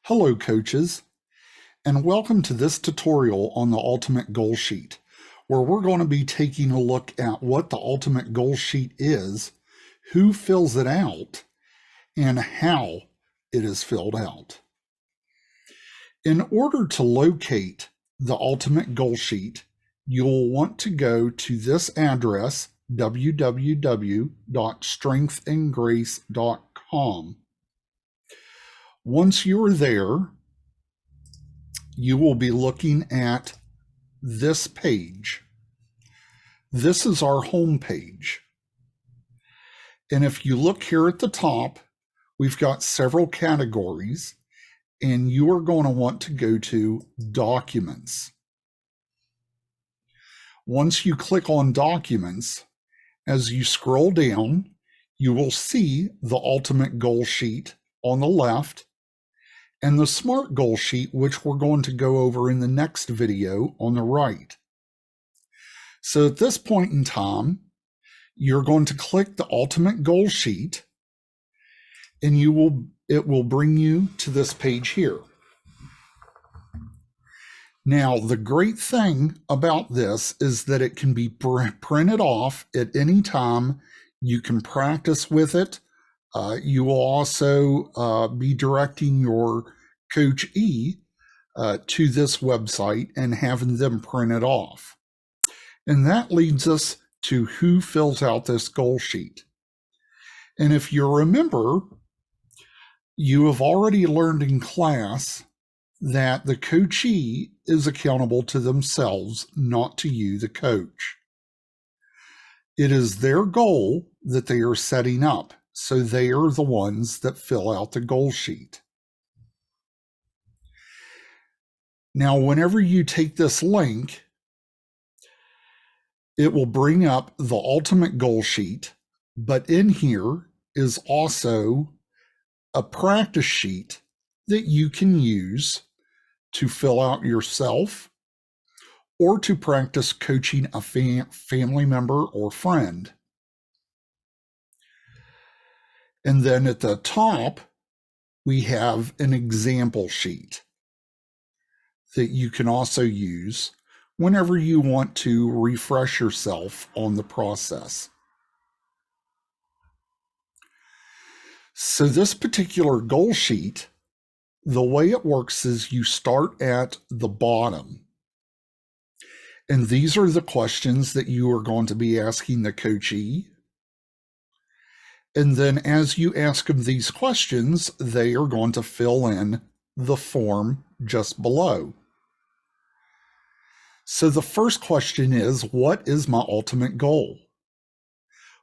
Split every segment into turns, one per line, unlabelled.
Hello coaches, and welcome to this tutorial on the Ultimate Goal Sheet, where we're going to be taking a look at what the Ultimate Goal Sheet is, who fills it out, and how it is filled out. In order to locate the Ultimate Goal Sheet, you'll want to go to this address, www.strengthandgrace.com. Once you're there, you will be looking at this page. This is our home page. And if you look here at the top, we've got several categories, and you are going to want to go to Documents. Once you click on Documents, as you scroll down, you will see the Ultimate Goal Sheet on the left and the SMART Goal Sheet, which we're going to go over in the next video, on the right. So at this point in time, you're going to click the Ultimate Goal Sheet, and it will bring you to this page here. Now, the great thing about this is that it can be printed off at any time. You can practice with it. You will also be directing your coachee to this website and having them print it off. And that leads us to who fills out this goal sheet. And if you remember, you have already learned in class that the coachee is accountable to themselves, not to you, the coach. It is their goal that they are setting up, so they are the ones that fill out the goal sheet. Now, whenever you take this link, it will bring up the Ultimate Goal Sheet, but in here is also a practice sheet that you can use to fill out yourself or to practice coaching a family member or friend. And then at the top, we have an example sheet that you can also use whenever you want to refresh yourself on the process. So this particular goal sheet, the way it works is you start at the bottom. And these are the questions that you are going to be asking the coachee. And then as you ask them these questions, they are going to fill in the form just below. So the first question is, what is my ultimate goal?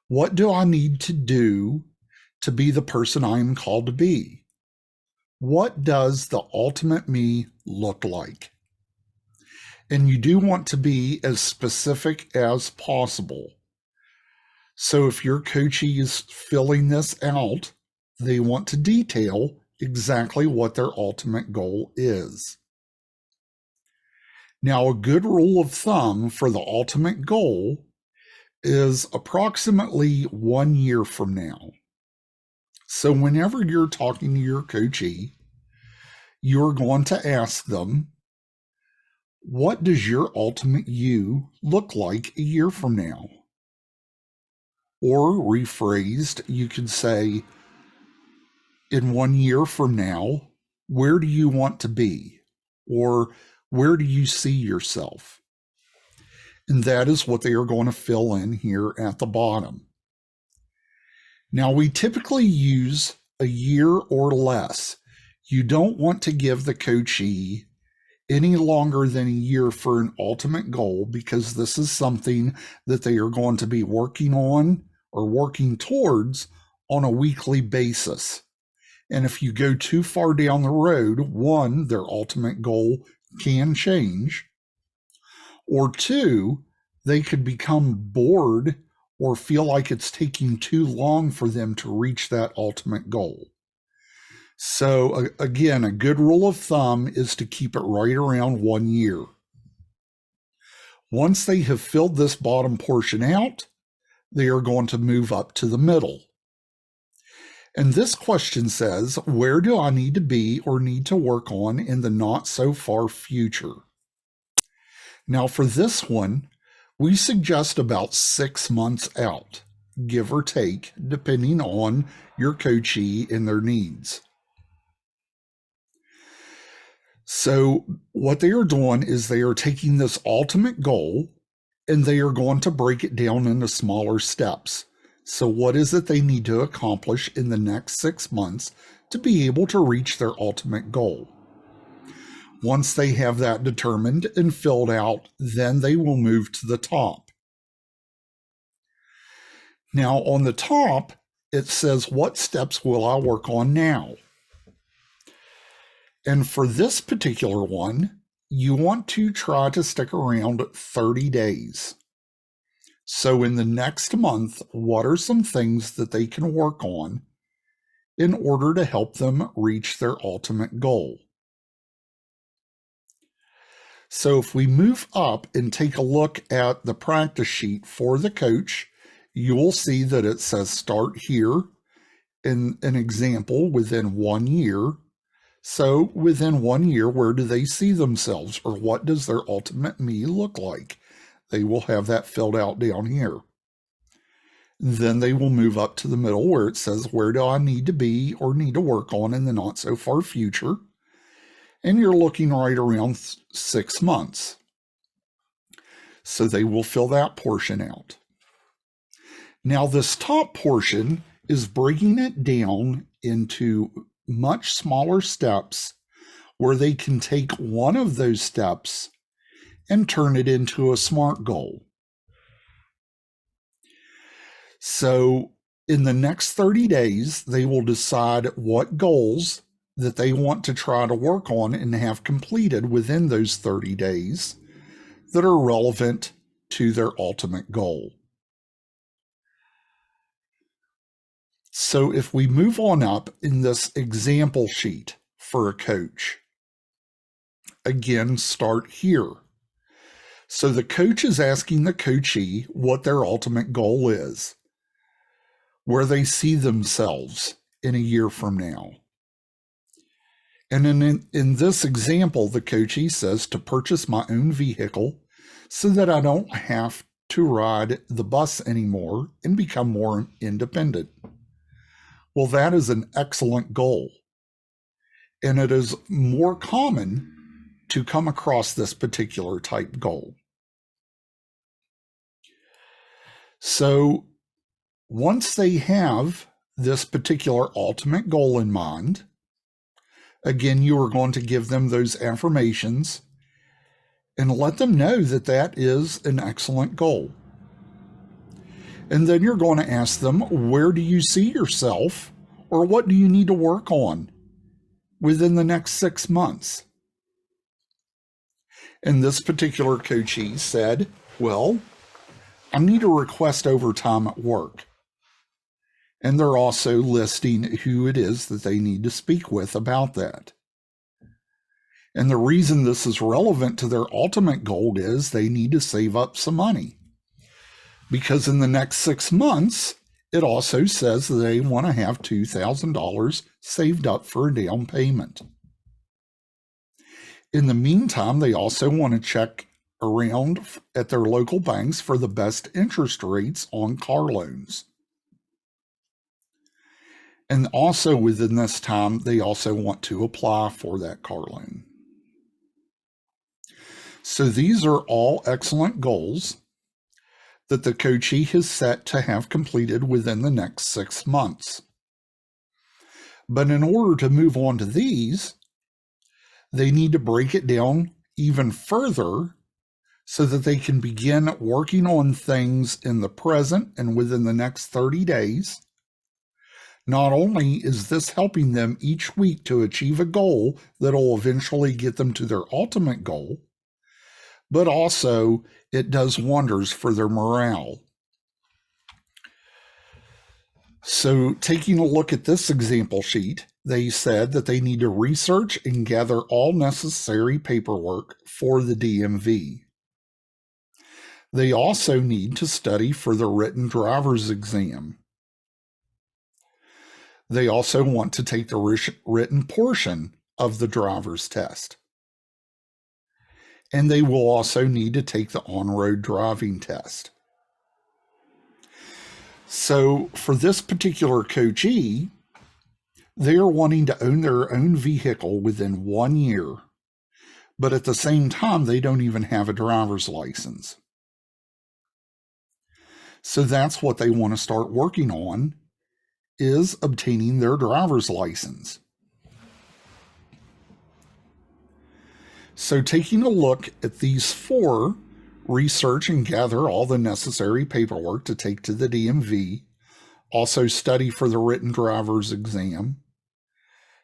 What do I need to do to be the person I am called to be? What does the ultimate me look like? And you do want to be as specific as possible. So if your coachee is filling this out, they want to detail exactly what their ultimate goal is. Now, a good rule of thumb for the ultimate goal is approximately 1 year from now. So whenever you're talking to your coachee, you're going to ask them, what does your ultimate you look like a year from now? Or rephrased, you could say, in 1 year from now, where do you want to be? Or where do you see yourself? And that is what they are going to fill in here at the bottom. Now, we typically use a year or less. You don't want to give the coachee any longer than a year for an ultimate goal, because this is something that they are going to be working on or working towards on a weekly basis. And if you go too far down the road, one, their ultimate goal can change, or two, they could become bored or feel like it's taking too long for them to reach that ultimate goal. So again, a good rule of thumb is to keep it right around 1 year. Once they have filled this bottom portion out, they are going to move up to the middle. And this question says, where do I need to be or need to work on in the not so far future? Now, for this one, we suggest about 6 months out, give or take, depending on your coachee and their needs. So, what they are doing is they are taking this ultimate goal and they are going to break it down into smaller steps. So, what is it they need to accomplish in the next 6 months to be able to reach their ultimate goal? Once they have that determined and filled out, then they will move to the top. Now, on the top, it says, what steps will I work on now? And for this particular one, you want to try to stick around 30 days. So in the next month, what are some things that they can work on in order to help them reach their ultimate goal? So if we move up and take a look at the practice sheet for the coach, you will see that it says start here in an example within 1 year. So within 1 year, where do they see themselves, or what does their ultimate me look like? They will have that filled out down here. Then they will move up to the middle where it says, where do I need to be or need to work on in the not so far future? And you're looking right around 6 months. So they will fill that portion out. Now this top portion is breaking it down into much smaller steps where they can take one of those steps and turn it into a SMART goal. So in the next 30 days, they will decide what goals that they want to try to work on and have completed within those 30 days that are relevant to their ultimate goal. So if we move on up in this example sheet for a coach, again, start here. So the coach is asking the coachee what their ultimate goal is, where they see themselves in a year from now. And in this example, the coachee says to purchase my own vehicle so that I don't have to ride the bus anymore and become more independent. Well, that is an excellent goal. And it is more common to come across this particular type goal. So once they have this particular ultimate goal in mind, again, you are going to give them those affirmations and let them know that that is an excellent goal. And then you're going to ask them, where do you see yourself, or what do you need to work on within the next 6 months? And this particular coachee said, well, I need to request overtime at work. And they're also listing who it is that they need to speak with about that. And the reason this is relevant to their ultimate goal is they need to save up some money. Because in the next 6 months, it also says that they want to have $2,000 saved up for a down payment. In the meantime, they also want to check around at their local banks for the best interest rates on car loans. And also within this time, they also want to apply for that car loan. So these are all excellent goals that the coachee has set to have completed within the next 6 months. But in order to move on to these, they need to break it down even further so that they can begin working on things in the present and within the next 30 days. Not only is this helping them each week to achieve a goal that will eventually get them to their ultimate goal, but also it does wonders for their morale. So taking a look at this example sheet, they said that they need to research and gather all necessary paperwork for the DMV. They also need to study for the written driver's exam. They also want to take the written portion of the driver's test. And they will also need to take the on-road driving test. So for this particular coachee, they are wanting to own their own vehicle within 1 year, but at the same time, they don't even have a driver's license. So that's what they want to start working on, is obtaining their driver's license. So taking a look at these 4, research and gather all the necessary paperwork to take to the DMV, also study for the written driver's exam,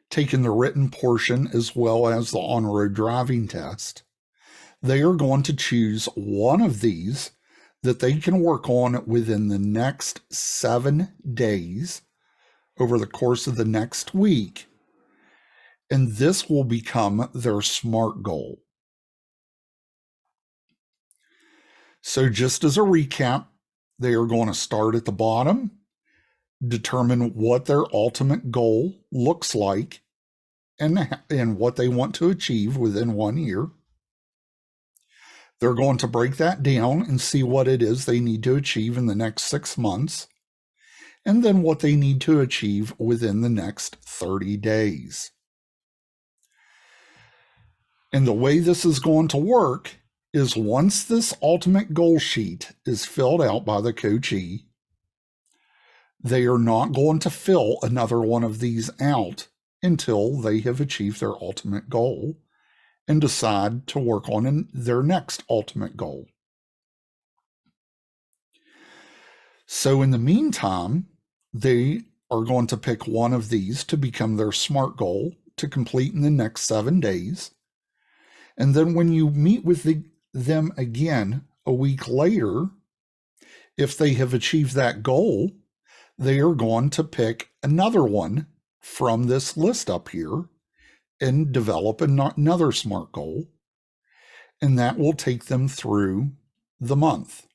taking the written portion as well as the on-road driving test. They are going to choose one of these that they can work on within the next 7 days over the course of the next week. And this will become their SMART goal. So just as a recap, they are going to start at the bottom, determine what their ultimate goal looks like and what they want to achieve within 1 year. They're going to break that down and see what it is they need to achieve in the next 6 months, and then what they need to achieve within the next 30 days. And the way this is going to work is once this ultimate goal sheet is filled out by the coachee, they are not going to fill another one of these out until they have achieved their ultimate goal and decide to work on their next ultimate goal. So in the meantime, they are going to pick one of these to become their SMART goal to complete in the next 7 days. And then when you meet with them again a week later, if they have achieved that goal, they are going to pick another one from this list up here and develop another SMART goal. And that will take them through the month,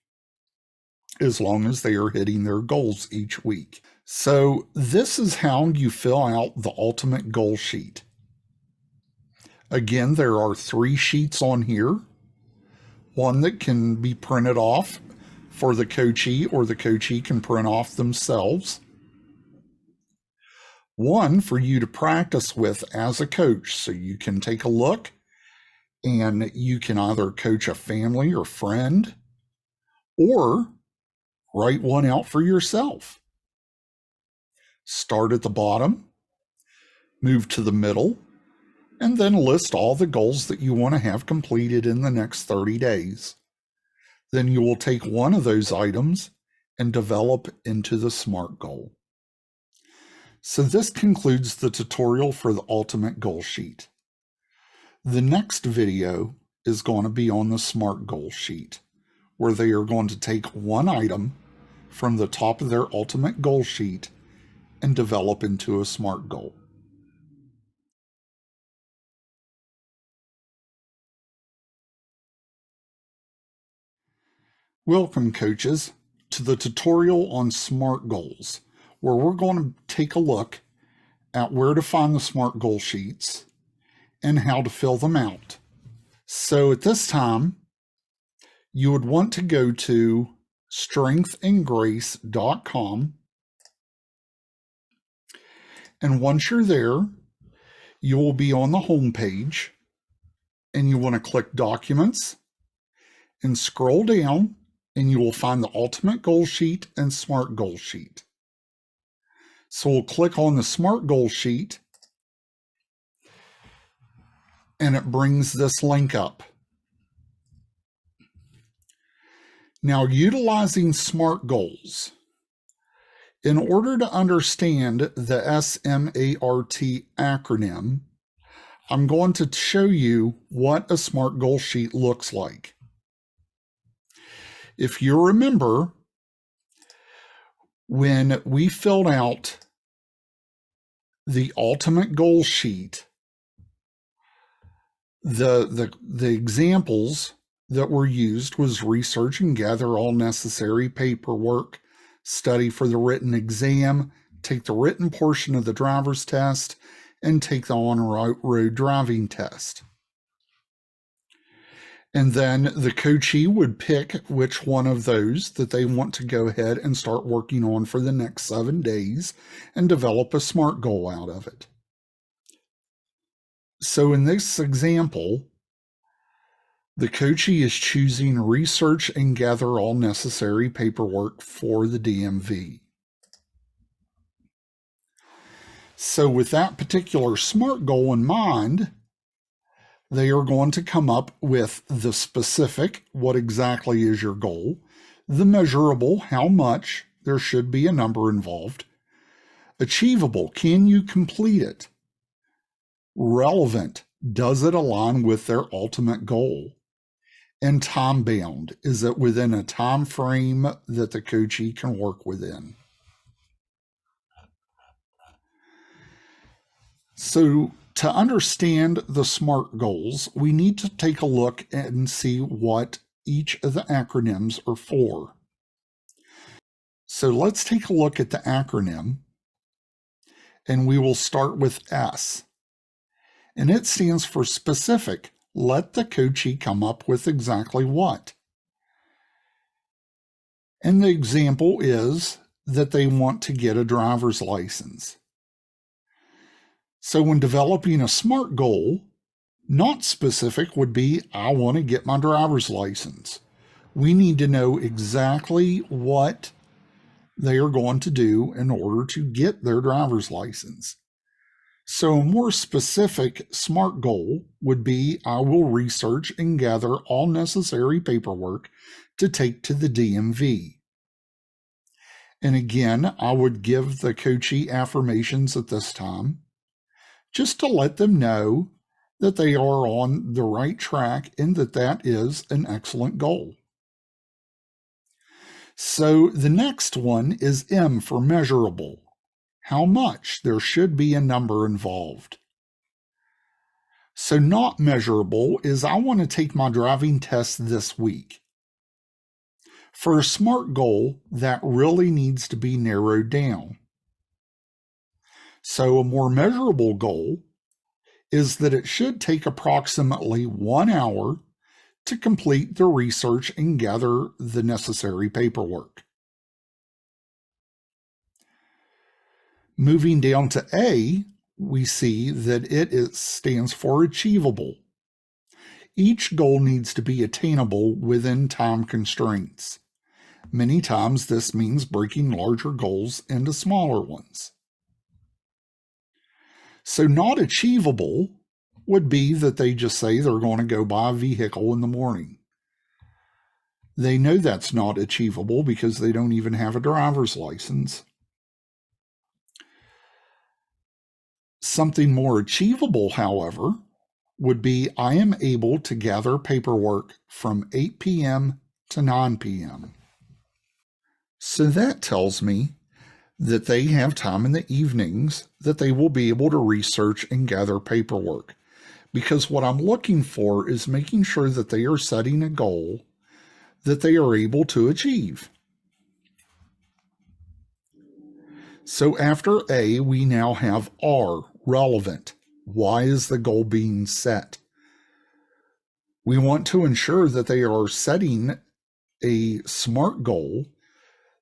as long as they are hitting their goals each week. So this is how you fill out the ultimate goal sheet. Again, there are 3 sheets on here. One that can be printed off for the coachee, or the coachee can print off themselves. One for you to practice with as a coach, so you can take a look and you can either coach a family or friend, or write one out for yourself. Start at the bottom, move to the middle, and then list all the goals that you want to have completed in the next 30 days. Then you will take one of those items and develop into the SMART goal. So this concludes the tutorial for the ultimate goal sheet. The next video is going to be on the SMART goal sheet, where they are going to take one item from the top of their ultimate goal sheet and develop into a SMART goal. Welcome, coaches, to the tutorial on SMART goals, where we're going to take a look at where to find the SMART goal sheets and how to fill them out. So at this time, you would want to go to strengthandgrace.com, and once you're there, you will be on the home page, and you want to click Documents and scroll down, and you will find the Ultimate Goal Sheet and SMART Goal Sheet. So we'll click on the SMART Goal Sheet, and it brings this link up. Now, utilizing SMART goals, in order to understand the SMART acronym, I'm going to show you what a SMART goal sheet looks like. If you remember, when we filled out the ultimate goal sheet, the examples that were used was research and gather all necessary paperwork, study for the written exam, take the written portion of the driver's test, and take the on-road driving test. And then the coachee would pick which one of those that they want to go ahead and start working on for the next 7 days and develop a SMART goal out of it. So in this example, the coachee is choosing research and gather all necessary paperwork for the DMV. So with that particular SMART goal in mind, they are going to come up with the specific, what exactly is your goal, the measurable, how much, there should be a number involved, achievable, can you complete it, relevant, does it align with their ultimate goal, and time bound, is it within a time frame that the coachee can work within. So to understand the SMART goals, we need to take a look and see what each of the acronyms are for. So let's take a look at the acronym, and we will start with S. And it stands for specific. Let the coachee come up with exactly what. And the example is that they want to get a driver's license. So when developing a SMART goal, not specific would be, I want to get my driver's license. We need to know exactly what they are going to do in order to get their driver's license. So a more specific SMART goal would be, I will research and gather all necessary paperwork to take to the DMV. And again, I would give the coachee affirmations at this time, just to let them know that they are on the right track and that that is an excellent goal. So the next one is M for measurable. How much? There should be a number involved. So not measurable is, I want to take my driving test this week. For a SMART goal, that really needs to be narrowed down. So a more measurable goal is that it should take approximately 1 hour to complete the research and gather the necessary paperwork. Moving down to A, we see that it stands for achievable. Each goal needs to be attainable within time constraints. Many times this means breaking larger goals into smaller ones. So not achievable would be that they just say they're going to go buy a vehicle in the morning. They know that's not achievable because they don't even have a driver's license. Something more achievable, however, would be, I am able to gather paperwork from 8 p.m. to 9 p.m. So that tells me that they have time in the evenings that they will be able to research and gather paperwork. Because what I'm looking for is making sure that they are setting a goal that they are able to achieve. So after A, we now have R, relevant. Why is the goal being set? We want to ensure that they are setting a SMART goal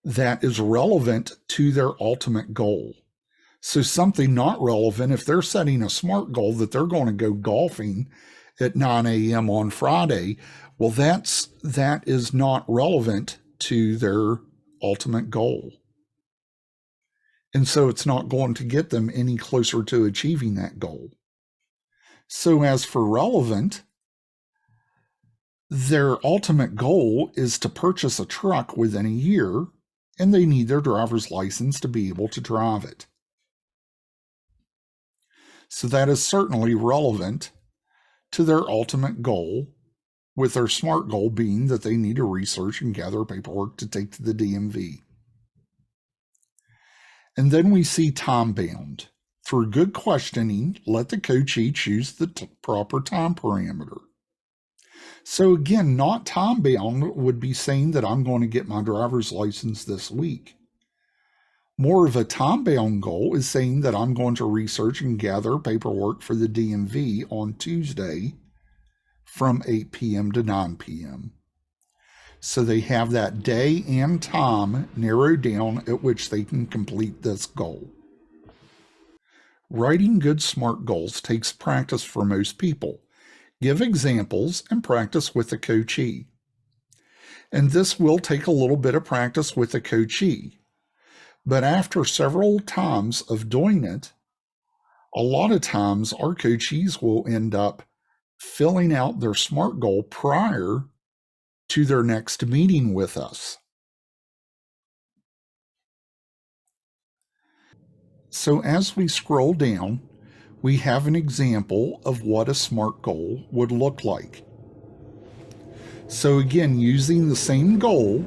that is relevant to their ultimate goal. So something not relevant, if they're setting a SMART goal that they're going to go golfing at 9 a.m. on Friday, well, that is not relevant to their ultimate goal. And so it's not going to get them any closer to achieving that goal. So as for relevant, their ultimate goal is to purchase a truck within a year, and they need their driver's license to be able to drive it. So that is certainly relevant to their ultimate goal, with their SMART goal being that they need to research and gather paperwork to take to the DMV. And then we see time bound. Through good questioning, let the coachee choose the proper time parameter. So again, not time bound would be saying that I'm going to get my driver's license this week. More of a time-bound goal is saying that I'm going to research and gather paperwork for the DMV on Tuesday from 8 p.m. to 9 p.m. So they have that day and time narrowed down at which they can complete this goal. Writing good SMART goals takes practice for most people. Give examples and practice with the coachee. And this will take a little bit of practice with the coachee. But after several times of doing it, a lot of times our coachees will end up filling out their SMART goal prior to their next meeting with us. So as we scroll down, we have an example of what a SMART goal would look like. So again, using the same goal,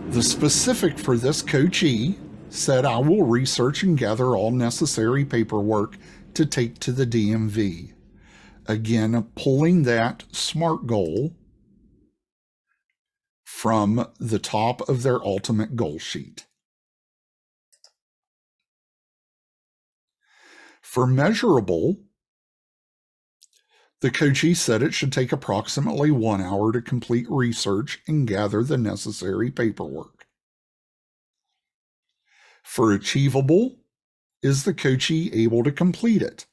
the specific for this coachee said, I will research and gather all necessary paperwork to take to the DMV. Again, pulling that SMART goal from the top of their ultimate goal sheet. For measurable, the coachee said it should take approximately 1 hour to complete research and gather the necessary paperwork. For achievable, is the coachee able to complete it?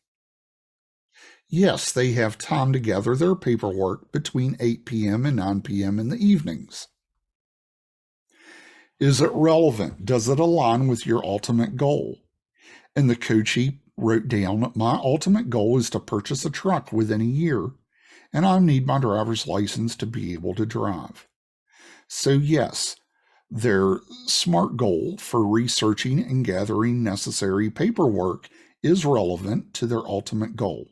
Yes, they have time to gather their paperwork between 8 p.m. and 9 p.m. in the evenings. Is it relevant? Does it align with your ultimate goal? And the coachee wrote down, my ultimate goal is to purchase a truck within a year, and I need my driver's license to be able to drive. So yes, their SMART goal for researching and gathering necessary paperwork is relevant to their ultimate goal.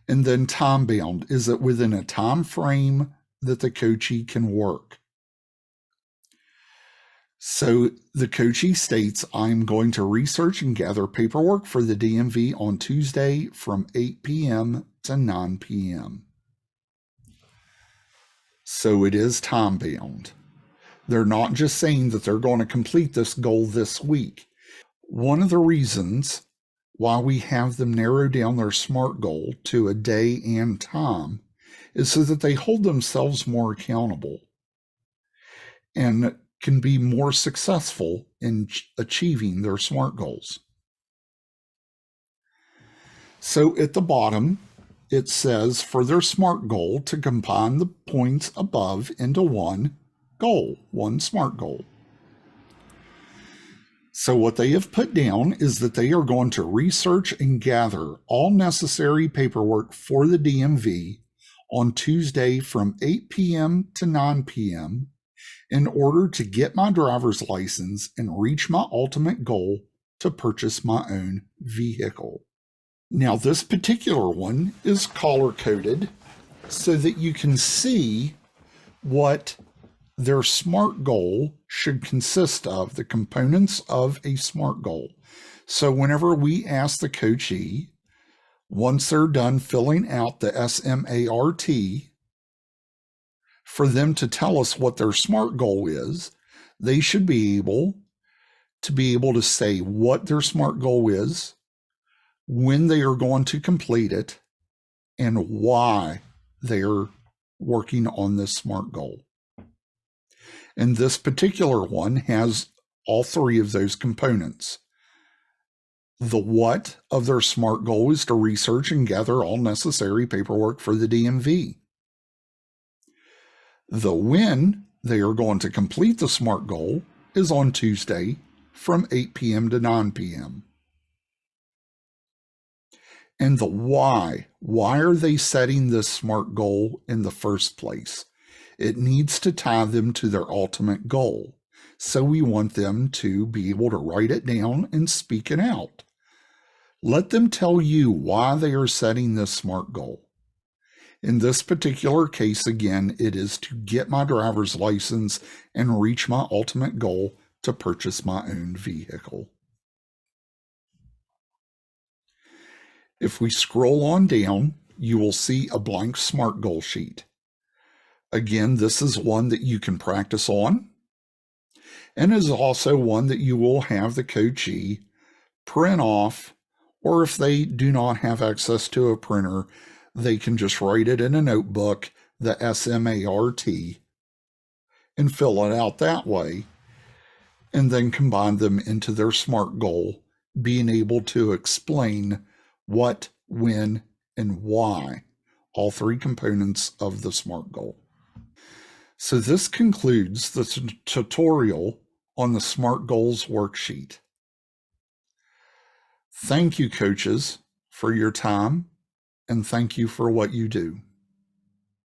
And then time bound, is it within a time frame that the coachee can work? So the coachee states, I'm going to research and gather paperwork for the DMV on Tuesday from 8 p.m. to 9 p.m. So it is time bound. They're not just saying that they're going to complete this goal this week. One of the reasons why we have them narrow down their SMART goal to a day and time is so that they hold themselves more accountable and can be more successful in achieving their SMART goals. So at the bottom, it says for their SMART goal to combine the points above into one goal, one SMART goal. So what they have put down is that they are going to research and gather all necessary paperwork for the DMV on Tuesday from 8 p.m. to 9 p.m. in order to get my driver's license and reach my ultimate goal to purchase my own vehicle. Now, this particular one is color-coded so that you can see what their SMART goal should consist of, the components of a SMART goal. So whenever we ask the coachee, once they're done filling out the SMART, for them to tell us what their SMART goal is, they should be able to say what their SMART goal is, when they are going to complete it, and why they're working on this SMART goal. And this particular one has all three of those components. The what of their SMART goal is to research and gather all necessary paperwork for the DMV. The when they are going to complete the SMART goal is on Tuesday from 8 p.m. to 9 p.m. And the why. Why are they setting this SMART goal in the first place? It needs to tie them to their ultimate goal. So we want them to be able to write it down and speak it out. Let them tell you why they are setting this SMART goal. In this particular case, again, it is to get my driver's license and reach my ultimate goal to purchase my own vehicle. If we scroll on down, you will see a blank SMART goal sheet. Again, this is one that you can practice on. and is also one that you will have the coachee print off, or if they do not have access to a printer, they can just write it in a notebook, the SMART, and fill it out that way, and then combine them into their SMART goal, being able to explain what, when, and why, all three components of the SMART goal. So this concludes the tutorial on the SMART Goals worksheet. Thank you, coaches, for your time, and thank you for what you do.